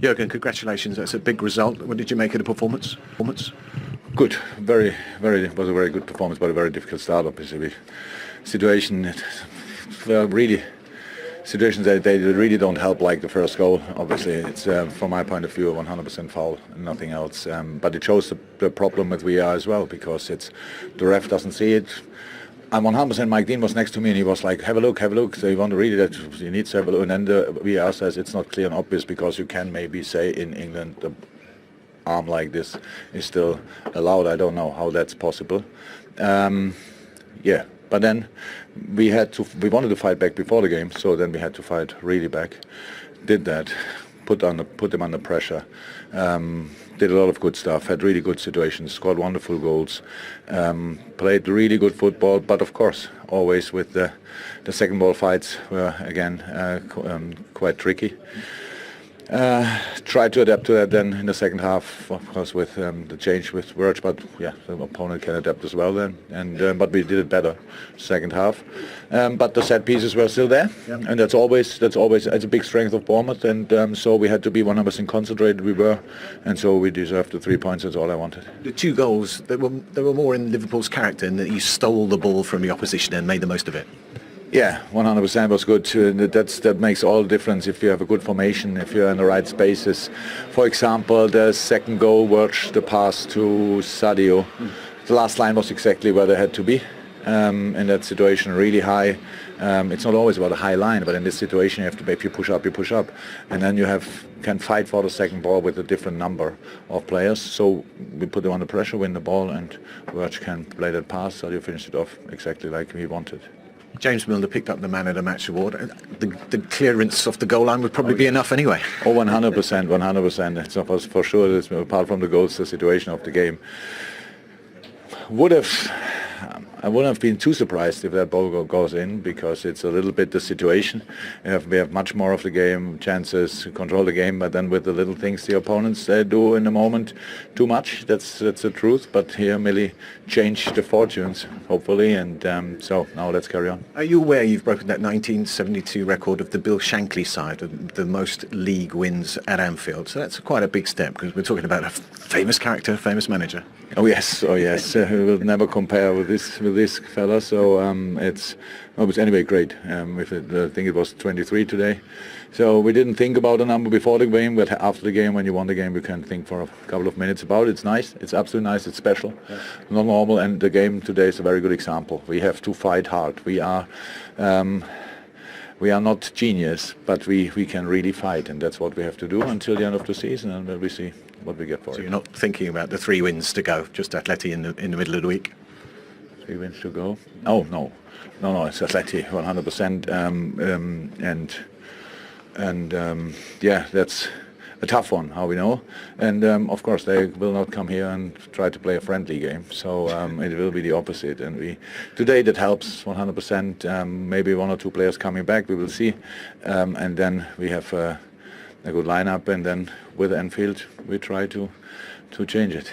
Jurgen, congratulations. That's a big result. What did you make of the performance? Good, it was a very good performance, but a very difficult start. Obviously, situations that they really don't help, like the first goal. Obviously, it's from my point of view a 100% foul and nothing else. But it shows the problem with VAR as well, because the ref doesn't see it. And 100% Mike Dean was next to me and he was like, have a look. So you want to read it, you need to have a look. And then the VAR says it's not clear and obvious, because you can maybe say in England the arm like this is still allowed. I don't know how that's possible. But then we wanted to fight back before the game, so then we had to fight really back. Did that, put them under pressure. Did a lot of good stuff, had really good situations, scored wonderful goals, played really good football, but of course always with the second ball fights were again quite tricky. Tried to adapt to that then in the second half, of course, with the change with Wirtz, but yeah, the opponent can adapt as well then, but we did it better second half. But the set pieces were still there, and that's always it's a big strength of Bournemouth, and so we had to be 100% concentrated. We were, and so we deserved the 3 points. That's all I wanted. The 2 goals, they were more in Liverpool's character, in that you stole the ball from the opposition and made the most of it. Yeah, 100% was good. That makes all the difference if you have a good formation, if you're in the right spaces. For example, the second goal, the pass to Sadio. The last line was exactly where they had to be. In that situation, really high. It's not always about a high line, but in this situation, you have to. If you push up, and then you can fight for the second ball with a different number of players. So we put them under pressure, win the ball, and Wirtz can play that pass. Sadio finished it off exactly like we wanted. James Milner picked up the Man of the Match award. The clearance off the goal line would probably be enough anyway. Oh, 100%. It's for sure. Apart from the goals, the situation of the game I wouldn't have been too surprised if that ball goes in, because it's a little bit the situation. We have much more of the game, chances to control the game, but then with the little things the opponents do in the moment, too much. That's the truth. But here, Millie changed the fortunes, hopefully, and so now let's carry on. Are you aware you've broken that 1972 record of the Bill Shankly side, of the most league wins at Anfield? So that's quite a big step, because we're talking about a famous character, famous manager. Oh yes. We will never compare with this fella. So it's anyway great. I think it was 23 today. So we didn't think about the number before the game, but after the game, when you won the game, you can think for a couple of minutes about it. It's nice. It's absolutely nice. It's special. Yeah. Not normal. And the game today is a very good example. We have to fight hard. We are not genius, but we can really fight, and that's what we have to do until the end of the season, and we'll see what we get for it. So you're not thinking about the 3 wins to go, just Atleti in the middle of the week? 3 wins to go? Oh no, it's Atleti 100%, yeah, that's a tough one, how we know, and of course they will not come here and try to play a friendly game, so it will be the opposite, and today that helps 100%. Maybe 1 or 2 players coming back, we will see, and then we have a good lineup, and then with Anfield we try to change it.